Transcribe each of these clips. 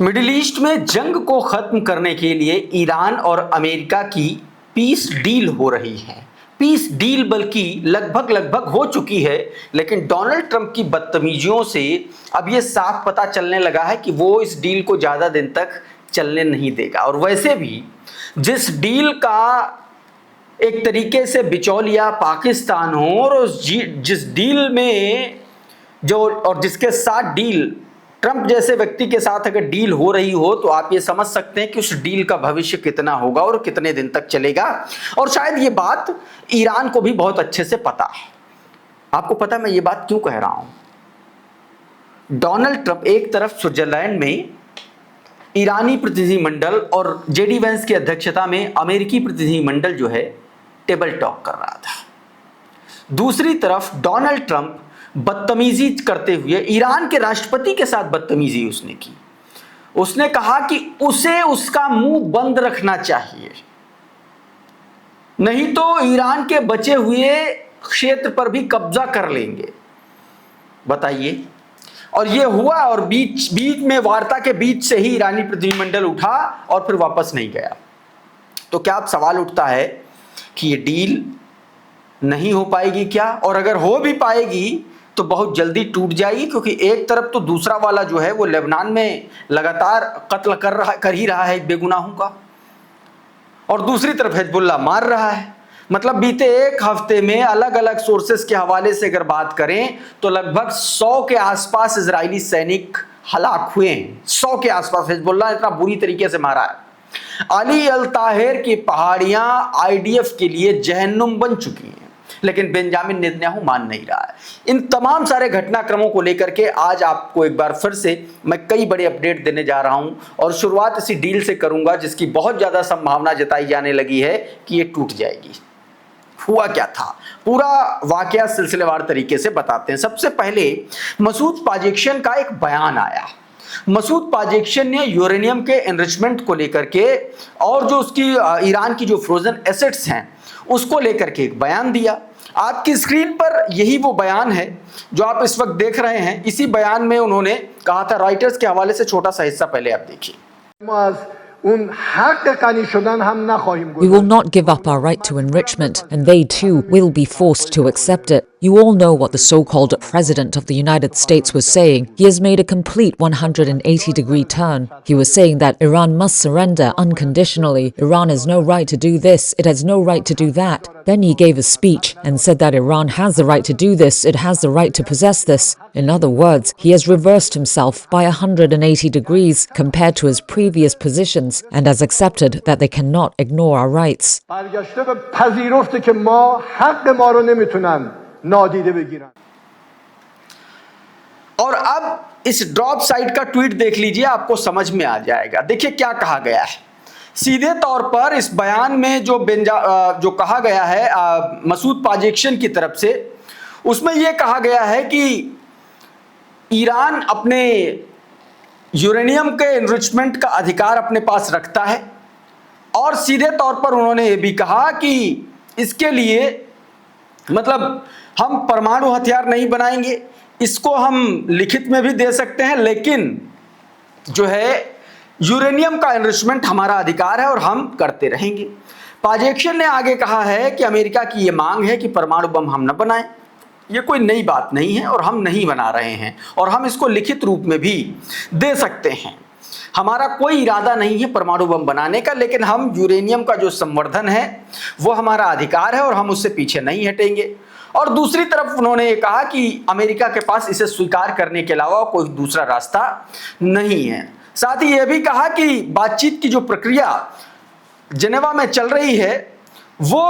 Middle east में जंग को खत्म करने के लिए ईरान और अमेरिका की पीस डील हो रही है। पीस डील बल्कि लगभग हो चुकी है, लेकिन डोनाल्ड ट्रंप की बदतमीजियों से अब ये साफ पता चलने लगा है कि वो इस डील को ज़्यादा दिन तक चलने नहीं देगा। और वैसे भी जिस डील का एक तरीके से बिचौलिया पाकिस्तान हो और जिस डील में जिसके साथ डील ट्रंप जैसे व्यक्ति के साथ अगर डील हो रही हो तो आप ये समझ सकते हैं कि उस डील का भविष्य कितना होगा और कितने दिन तक चलेगा। और शायद ये बात ईरान को भी बहुत अच्छे से पता है। आपको पता है मैं ये बात क्यों कह रहा हूं? डोनाल्ड ट्रंप एक तरफ स्विट्जरलैंड में ईरानी प्रतिनिधिमंडल और जेडी वेंस की अध्यक्षता में अमेरिकी प्रतिनिधिमंडल जो है टेबल टॉक कर रहा था, दूसरी तरफ डोनाल्ड ट्रंप बदतमीजी करते हुए ईरान के राष्ट्रपति के साथ बदतमीजी उसने की। उसने कहा कि उसे उसका मुंह बंद रखना चाहिए, नहीं तो ईरान के बचे हुए क्षेत्र पर भी कब्जा कर लेंगे। बताइए। और ये हुआ और बीच में वार्ता के बीच से ही ईरानी प्रतिनिधिमंडल उठा और फिर वापस नहीं गया। तो क्या अब सवाल उठता है कि ये डील नहीं हो पाएगी क्या? और अगर हो भी पाएगी तो बहुत जल्दी टूट जाएगी, क्योंकि एक तरफ तो दूसरा वाला जो है वो लेबनान में लगातार कत्ल कर ही रहा है एक बेगुनाहों का, और दूसरी तरफ हिजबुल्लाह मार रहा है। मतलब बीते एक हफ्ते में अलग अलग सोर्सेस के हवाले से अगर बात करें तो लगभग 100 के आसपास इजरायली सैनिक हलाक हुए हैं। 100 के आसपास हिजबुल्लाह इतना बुरी तरीके से मारा है। अली अल ताहिर की पहाड़ियां आईडीएफ के लिए जहन्नुम बन चुकी हैं, लेकिन बेंजामिन नेतन्याहू मान नहीं रहा है। इन तमाम सारे घटनाक्रमों को लेकर के आज आपको एक बार फिर से मैं कई बड़े अपडेट देने जा रहा हूं, और शुरुआत इसी डील से करूंगा जिसकी बहुत ज्यादा संभावना जताई जाने लगी है कि ये टूट जाएगी। हुआ क्या था, पूरा वाकया सिलसिलेवार तरीके से बताते हैं। सबसे पहले मसूद पाजेक्शियन का एक बयान आया। मसूद पाजेक्शियन ने यूरेनियम के एनरिचमेंट को लेकर के और जो उसकी ईरान की जो फ्रोजन एसेट्स हैं उसको लेकर के एक बयान दिया। आपकी स्क्रीन पर यही वो बयान है जो आप इस वक्त देख रहे हैं। इसी बयान में उन्होंने कहा था, रॉयटर्स के हवाले से छोटा सा हिस्सा पहले आप देखिए। We will not give up our right to enrichment, and they too will be forced to accept it. You all know what the so-called President of the United States was saying. He has made a complete 180-degree turn. He was saying that Iran must surrender unconditionally. Iran has no right to do this, it has no right to do that. Then he gave a speech and said that Iran has the right to do this, it has the right to possess this. In other words, he has reversed himself by 180 degrees compared to his previous positions and has accepted that they cannot ignore our rights. और अब इस drop site का tweet देख लीजिए, आपको समझ में आ जाएगा। देखिए क्या कहा गया है। सीधे तौर पर इस बयान में जो कहा गया है मसूद पाजेक्शियन की तरफ से, उसमें यह कहा गया है कि ईरान अपने यूरेनियम के एनरिचमेंट का अधिकार अपने पास रखता है, और सीधे तौर पर उन्होंने ये भी कहा कि इसके लिए मतलब हम परमाणु हथियार नहीं बनाएंगे, इसको हम लिखित में भी दे सकते हैं, लेकिन जो है यूरेनियम का एनरिचमेंट हमारा अधिकार है और हम करते रहेंगे। पाजेक्शियन ने आगे कहा है कि अमेरिका की ये मांग है कि परमाणु बम हम न बनाएं। ये कोई नई बात नहीं है और हम नहीं बना रहे हैं, और हम इसको लिखित रूप में भी दे सकते हैं। हमारा कोई इरादा नहीं है परमाणु बम बनाने का, लेकिन हम यूरेनियम का जो संवर्धन है वो हमारा अधिकार है और हम उससे पीछे नहीं हटेंगे। और दूसरी तरफ उन्होंने ये कहा कि अमेरिका के पास इसे स्वीकार करने के अलावा कोई दूसरा रास्ता नहीं है। साथ ही यह भी कहा कि बातचीत की जो प्रक्रिया जिनेवा में चल रही है वो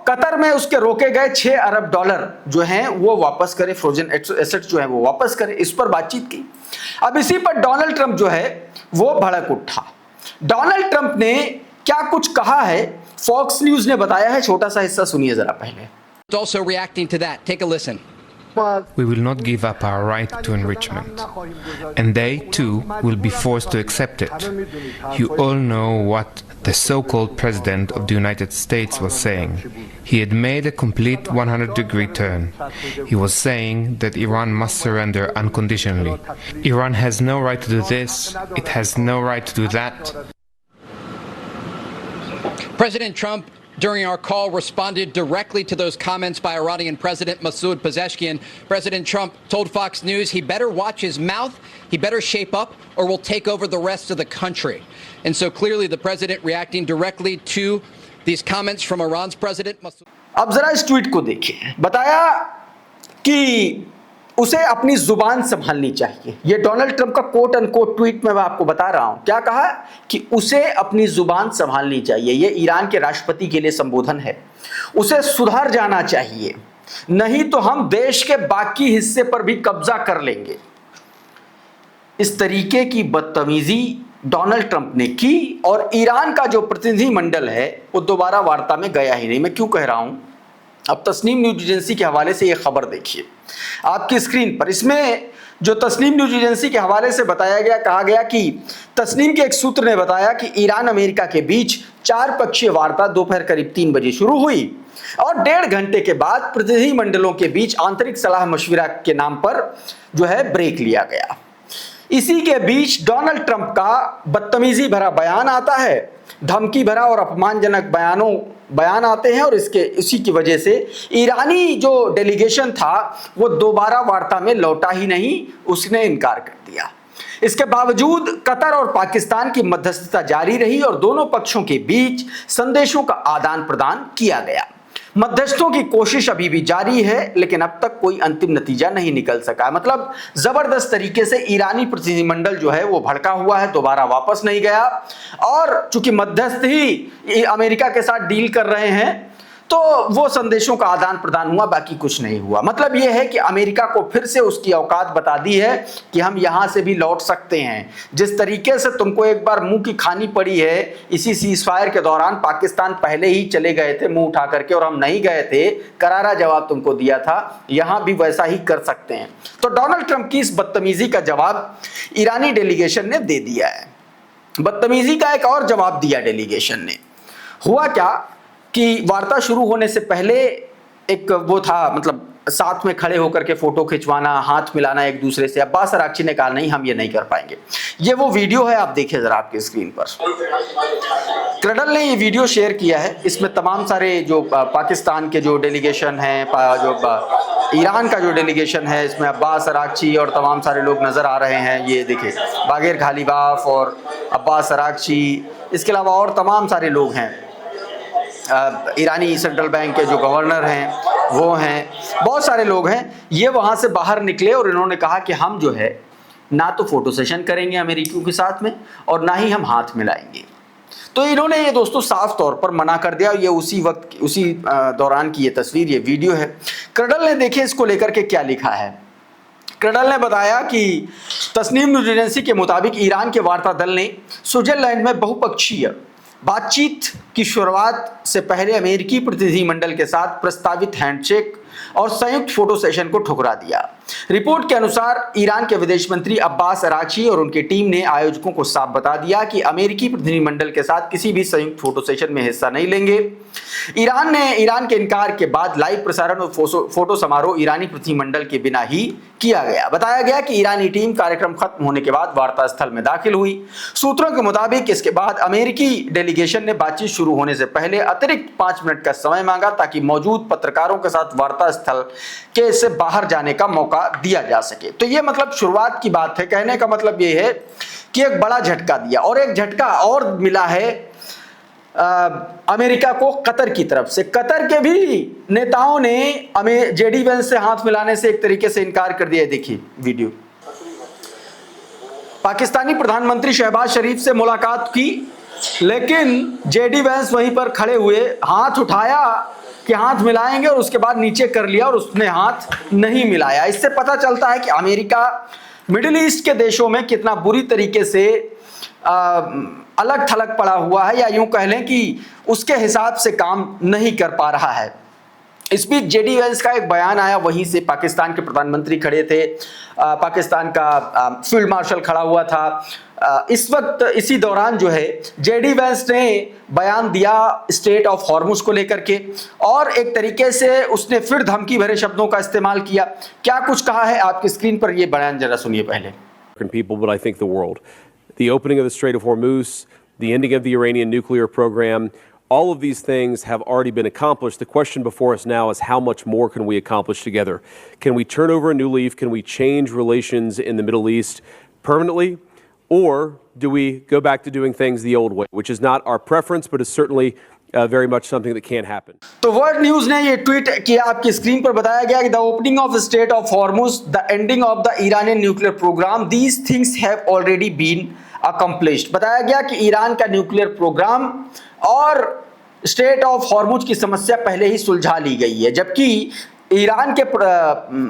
कतर में उसके रोके गए 6 अरब डॉलर जो हैं वो वापस करे, फ्रोजन एसेट्स जो है वो वापस करे, इस पर बातचीत की। अब इसी पर डोनाल्ड ट्रंप जो है वो भड़क उठा। डोनाल्ड ट्रंप ने क्या कुछ कहा है, फॉक्स न्यूज ने बताया है, छोटा सा हिस्सा सुनिए जरा पहले। Also reacting to that, take a listen. We will not give up our right to enrichment, and they too will be forced to accept it. You all know what the so-called President of the United States was saying. He had made a complete 100-degree turn. He was saying that Iran must surrender unconditionally. Iran has no right to do this, it has no right to do that. President Trump, during our call, responded directly to those comments by Iranian President Masoud Pezeshkian. President Trump told Fox News he better watch his mouth, he better shape up, or we'll take over the rest of the country. And so clearly the president reacting directly to these comments from Iran's President Masoud. अब जरा इस tweet को देखिए। बताया कि उसे अपनी जुबान संभालनी चाहिए। ये डोनाल्ड ट्रंप का कोट अनकोट ट्वीट में मैं आपको बता रहा हूं। क्या कहा कि उसे अपनी जुबान संभालनी चाहिए। ये ईरान के राष्ट्रपति के लिए संबोधन है। उसे सुधर जाना चाहिए, नहीं तो हम देश के बाकी हिस्से पर भी कब्जा कर लेंगे। इस तरीके की बदतमीजी डोनाल्ड ट्रंप ने की और ईरान का जो प्रतिनिधि मंडल है वो दोबारा वार्ता में गया ही नहीं। मैं क्यों कह रहा हूं? अब तस्नीम न्यूज एजेंसी के हवाले से ये खबर देखिए आपकी स्क्रीन पर। इसमें जो तस्नीम न्यूज एजेंसी के हवाले से बताया गया, कहा गया कि तस्नीम के एक सूत्र ने बताया कि ईरान अमेरिका के बीच 4 पक्षीय वार्ता दोपहर करीब 3 बजे शुरू हुई और 1.5 घंटे के बाद प्रतिनिधि मंडलों के बीच आंतरिक सलाह मशविरा के नाम पर जो है ब्रेक लिया गया। इसी के बीच डोनाल्ड ट्रंप का बदतमीजी भरा बयान आता है, धमकी भरा और अपमानजनक बयान आते हैं और इसी की वजह से ईरानी जो डेलीगेशन था वो दोबारा वार्ता में लौटा ही नहीं, उसने इनकार कर दिया। इसके बावजूद कतर और पाकिस्तान की मध्यस्थता जारी रही और दोनों पक्षों के बीच संदेशों का आदान प्रदान किया गया। मध्यस्थों की कोशिश अभी भी जारी है, लेकिन अब तक कोई अंतिम नतीजा नहीं निकल सका। मतलब जबरदस्त तरीके से ईरानी प्रतिनिधिमंडल जो है वो भड़का हुआ है, दोबारा वापस नहीं गया और चूंकि मध्यस्थ ही अमेरिका के साथ डील कर रहे हैं तो वो संदेशों का आदान प्रदान हुआ, बाकी कुछ नहीं हुआ। मतलब ये है कि अमेरिका को फिर से उसकी औकात बता दी है कि हम यहां से भी लौट सकते हैं। जिस तरीके से तुमको एक बार मुंह की खानी पड़ी है इसी सीजफायर के दौरान, पाकिस्तान पहले ही चले गए थे मुंह उठा करके और हम नहीं गए थे, करारा जवाब तुमको दिया था, यहां भी वैसा ही कर सकते हैं। तो डोनाल्ड ट्रंप की इस बदतमीजी का जवाब ईरानी डेलीगेशन ने दे दिया है। बदतमीजी का एक और जवाब दिया डेलीगेशन ने। हुआ क्या कि वार्ता शुरू होने से पहले एक वो था, मतलब साथ में खड़े होकर के फोटो खिंचवाना, हाथ मिलाना एक दूसरे से। अब्बास अराक्ची ने कहा नहीं, हम ये नहीं कर पाएंगे। ये वो वीडियो है, आप देखिए जरा आपकी स्क्रीन पर। क्रडल ने ये वीडियो शेयर किया है। इसमें तमाम सारे जो पाकिस्तान के जो डेलीगेशन हैं, जो ईरान का जो डेलीगेशन है, इसमें अब्बास अराक्ची और तमाम सारे लोग नजर आ रहे हैं। ये देखिए बागेर घालीबाफ और अब्बास अराक्ची, इसके अलावा और तमाम सारे लोग हैं। ईरानी सेंट्रल बैंक के जो गवर्नर हैं वो हैं, बहुत सारे लोग हैं। ये वहाँ से बाहर निकले और इन्होंने कहा कि हम जो है ना तो फोटो सेशन करेंगे अमेरिकियों के साथ में और ना ही हम हाथ मिलाएंगे। तो इन्होंने ये दोस्तों साफ तौर पर मना कर दिया। ये उसी दौरान की ये तस्वीर, ये वीडियो है। क्रडल ने देखिए इसको लेकर के क्या लिखा है। क्रडल ने बताया कि तस्नीम न्यूज एजेंसी के मुताबिक ईरान के वार्ता दल ने स्विट्जरलैंड में बहुपक्षीय बातचीत की शुरुआत से पहले अमेरिकी प्रतिनिधिमंडल के साथ प्रस्तावित हैंडशेक और संयुक्त फोटो सेशन को ठुकरा दिया। रिपोर्ट के अनुसार ईरान के विदेश मंत्री अब्बास अराक्ची और उनकी टीम ने आयोजकों को साफ बता दिया कि अमेरिकी प्रतिनिधिमंडल के साथ किसी भी संयुक्त फोटो सेशन में हिस्सा नहीं लेंगे। ईरान के इनकार के बाद लाइव प्रसारण और फोटो समारोह ईरानी प्रतिनिधिमंडल के बिना ही किया गया। बताया गया कि ईरानी टीम कार्यक्रम खत्म होने के बाद वार्ता स्थल में दाखिल हुई। सूत्रों के मुताबिक इसके बाद अमेरिकी डेलीगेशन ने बातचीत शुरू होने से पहले अतिरिक्त 5 मिनट का समय मांगा ताकि मौजूद पत्रकारों के साथ वार्ता स्थल के से बाहर जाने का मौका दिया जा सके। तो ये मतलब शुरुआत की बात है। कहने का मतलब ये है कि एक बड़ा झटका दिया और एक झटका और मिला है अमेरिका को कतर की तरफ से। कतर के भी नेताओं ने जेडी वेंस से हाथ मिलाने से एक तरीके से इनकार कर दिया। देखिए वीडियो। पाकिस्तानी प्रधानमंत्री शहबाज शरीफ से मुलाकात की, लेकिन जेडी वेंस वहीं पर खड़े हुए, हाथ उठाया कि हाथ मिलाएंगे और उसके बाद नीचे कर लिया और उसने हाथ नहीं मिलाया। इससे पता चलता है कि अमेरिका मिडिल ईस्ट के देशों में कितना बुरी तरीके से अलग थलग पड़ा हुआ है, या यूं कह लें कि उसके हिसाब से काम नहीं कर पा रहा है। इस बीच जेडी वेंस का एक बयान आया, वहीं से पाकिस्तान के प्रधानमंत्री खड़े थे, पाकिस्तान का फील्ड मार्शल खड़ा हुआ था। इस वक्त इसी दौरान जो है जेडी वेंस ने बयान दिया स्टेट ऑफ हॉर्मुज को लेकर के, और एक तरीके से उसने फिर धमकी भरे शब्दों का इस्तेमाल किया। क्या कुछ कहा है आपकी स्क्रीन पर ये बयान जरा सुनिए पहले। People, but I think the world. The opening of the Strait of Hormuz, the ending of the Iranian nuclear program, all of these things have already been accomplished. The question before us now is how much more can we accomplish together? Can we turn over a new leaf? Can we change relations in the Middle East permanently? Or do we go back to doing things the old way, which is not our preference, but is certainly very much something that can't happen. तो world news ने ये tweet किया, आपकी screen पर बताया गया कि the opening of strait of Hormuz, the ending of the Iranian nuclear program, these things have already been accomplished. बताया गया कि ईरान का न्यूक्लियर प्रोग्राम और स्ट्रेट ऑफ हॉर्मुज की समस्या पहले ही सुलझा ली गई है, जबकि ईरान के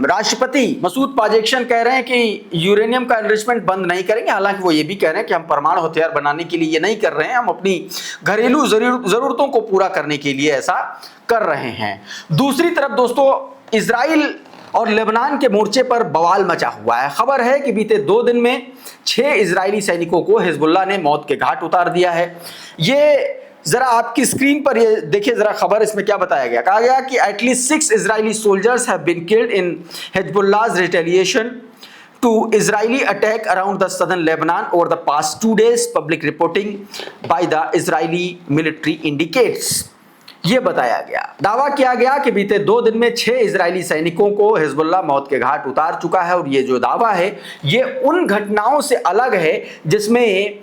राष्ट्रपति मसूद पाजेक्शन कह रहे हैं कि यूरेनियम का एनरिचमेंट बंद नहीं करेंगे। हालांकि वो ये भी कह रहे हैं कि हम परमाणु हथियार बनाने के लिए ये नहीं कर रहे हैं, हम अपनी घरेलू जरूरतों को पूरा करने के लिए ऐसा कर रहे हैं। दूसरी तरफ दोस्तों, इजराइल और लेबनान के मोर्चे पर बवाल मचा हुआ है। खबर है कि बीते 2 दिन में 6 इजरायली सैनिकों को हिजबुल्लाह ने मौत के घाट उतार दिया है। ये जरा आपकी स्क्रीन पर ये देखिए जरा खबर, इसमें क्या बताया गया। कहा गया कि at least 6 Israeli soldiers have been killed in Hezbollah's retaliation to Israeli attack around the southern Lebanon over the past 2 days, public reporting by the Israeli military indicates। ये बताया गया, दावा किया गया कि बीते 2 दिन में 6 इजरायली सैनिकों को हिजबुल्लाह मौत के घाट उतार चुका है। और ये जो दावा है ये उन घटनाओं से अलग है जिसमें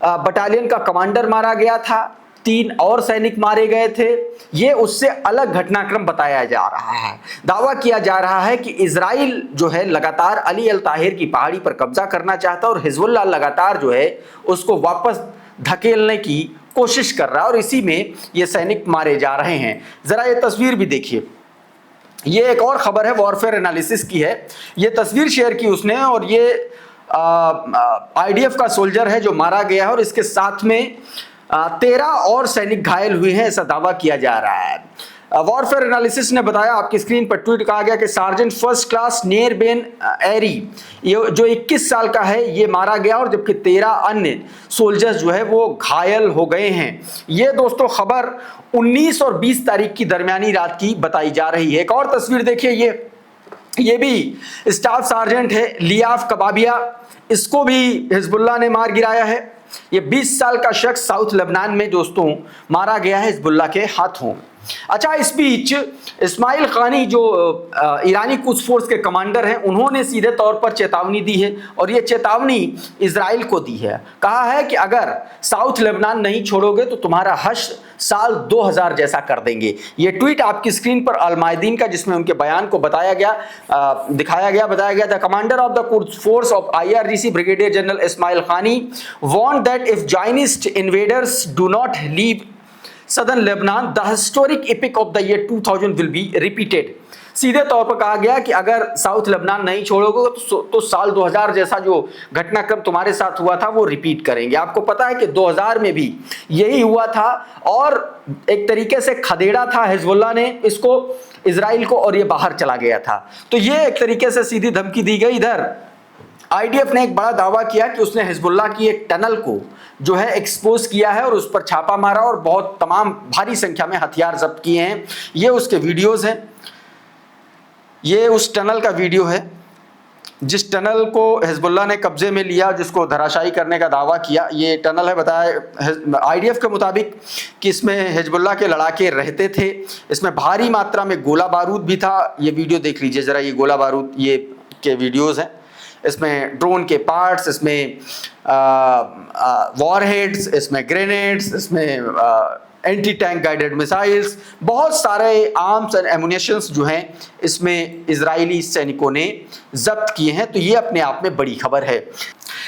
बटालियन का कमांडर मारा गया था, 3 और सैनिक मारे गए थे। ये उससे अलग घटनाक्रम बताया जा रहा है। दावा किया जा रहा है कि इजराइल जो है लगातार अली अल ताहिर की पहाड़ी पर कब्जा करना चाहता है और हिजबुल्लाह लगातार जो है उसको वापस धकेलने की कोशिश कर रहा है, और इसी में ये सैनिक मारे जा रहे हैं। जरा ये तस्वीर भी देखिए, ये एक और खबर है वॉरफेयर एनालिसिस की है। ये तस्वीर शेयर की उसने, और ये आईडीएफ का सोल्जर है जो मारा गया है, और इसके साथ में 13 और सैनिक घायल हुए हैं, ऐसा दावा किया जा रहा है। वॉरफेयर एनालिसिस ने बताया, आपकी स्क्रीन पर ट्वीट कहा गया कि सार्जेंट फर्स्ट क्लास नेर बेन एरी ये जो 21 साल का है ये मारा गया, और जबकि 13 अन्य सोल्जर्स जो है वो घायल हो गए हैं। ये दोस्तों खबर 19 और 20 तारीख की दरमियानी रात की बताई जा रही है। एक और तस्वीर देखिए, ये भी स्टाफ सार्जेंट है लियाफ कबाबिया, इसको भी हिजबुल्लाह ने मार गिराया है। ये 20 साल का शख्स साउथ लेबनान में दोस्तों मारा गया है हिजबुल्लाह के हाथों। अच्छा, इस बीच इस्माइल खानी जो ईरानी कुद्स फोर्स के कमांडर हैं, उन्होंने सीधे तौर पर चेतावनी दी है, और ये चेतावनी इजराइल को दी है। कहा है कि अगर साउथ लेबनान नहीं छोड़ोगे तो तुम्हारा हश्र साल 2000 जैसा कर देंगे। ये ट्वीट आपकी स्क्रीन पर अल-मायदीन का, जिसमें उनके बयान को बताया गया, बताया गया the commander of the Quds force of IRGC brigadier general Ismail Qaani warned that if Zionist invaders do not leave Southern Lebanon, the historic epic of the year 2000 will be repeated। सीधे तौर पर कहा गया कि अगर south Lebanon नहीं छोड़ोगे तो साल 2000 जैसा जो घटनाक्रम तुम्हारे साथ हुआ था वो रिपीट करेंगे। आपको पता है कि 2000 में भी यही हुआ था, और एक तरीके से खदेड़ा था हिजबुल्लाह ने इसको, इजराइल को, और ये बाहर चला गया था। तो ये एक तरीके से सीधी धमकी दी गई। इधर आईडीएफ ने एक बड़ा दावा किया कि उसने हिजबुल्लाह की एक टनल को जो है एक्सपोज किया है और उस पर छापा मारा, और बहुत तमाम भारी संख्या में हथियार जब्त किए हैं। ये उसके वीडियोस हैं, ये उस टनल का वीडियो है जिस टनल को हिजबुल्लाह ने कब्जे में लिया, जिसको धराशायी करने का दावा किया। ये टनल है, बताया आईडीएफ के मुताबिक कि इसमें हिजबुल्लाह के लड़ाके रहते थे। इसमें भारी मात्रा में गोला बारूद भी था। ये वीडियो देख लीजिए जरा, ये गोला बारूद ये के वीडियोस हैं। इसमें ड्रोन के पार्ट्स, इसमें वॉरहेड्स, इसमें ग्रेनेड्स, इसमें एंटी टैंक गाइडेड मिसाइल्स, बहुत सारे आर्म्स एंड एमुनिशंस जो हैं इसमें इजरायली सैनिकों ने जब्त किए हैं। तो ये अपने आप में बड़ी खबर है।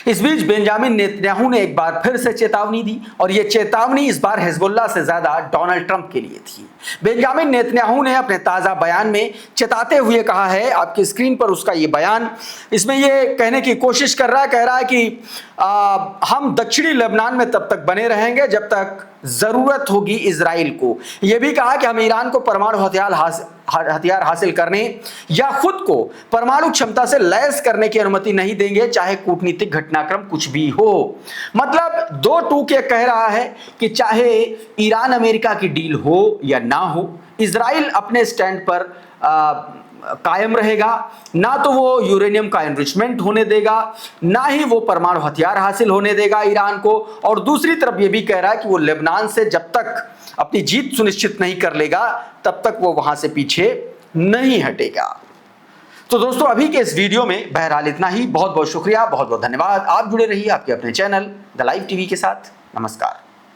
इस बीच बेंजामिन नेतन्याहू ने एक बार फिर से चेतावनी दी, और ये चेतावनी इस बार हिजबुल्लाह से ज्यादा डोनाल्ड ट्रंप के लिए थी। बेंजामिन नेतन्याहू ने अपने ताज़ा बयान में चेताते हुए कहा है, आपकी स्क्रीन पर उसका ये बयान, इसमें ये कहने की कोशिश कर रहा है, कह रहा है कि हम दक्षिणी लेबनान में तब तक बने रहेंगे जब तक जरूरत होगी इजराइल को। यह भी कहा कि हम ईरान को परमाणु हथियार हासिल करने या खुद को परमाणु क्षमता से लैस करने की अनुमति नहीं देंगे, चाहे कूटनीतिक घटनाक्रम कुछ भी हो। मतलब दो टूक ये कह रहा है कि चाहे ईरान अमेरिका की डील हो या ना हो, इजराइल अपने स्टैंड पर कायम रहेगा। ना तो वो यूरेनियम का एनरिचमेंट होने देगा, ना ही वो परमाणु हथियार हासिल होने देगा ईरान को। और दूसरी तरफ ये भी कह रहा है कि वो लेबनान से जब तक अपनी जीत सुनिश्चित नहीं कर लेगा तब तक वो वहां से पीछे नहीं हटेगा। तो दोस्तों अभी के इस वीडियो में बहरहाल इतना ही। बहुत बहुत शुक्रिया, बहुत बहुत धन्यवाद। आप जुड़े रहिए आपके अपने चैनल द लाइव टीवी के साथ। नमस्कार।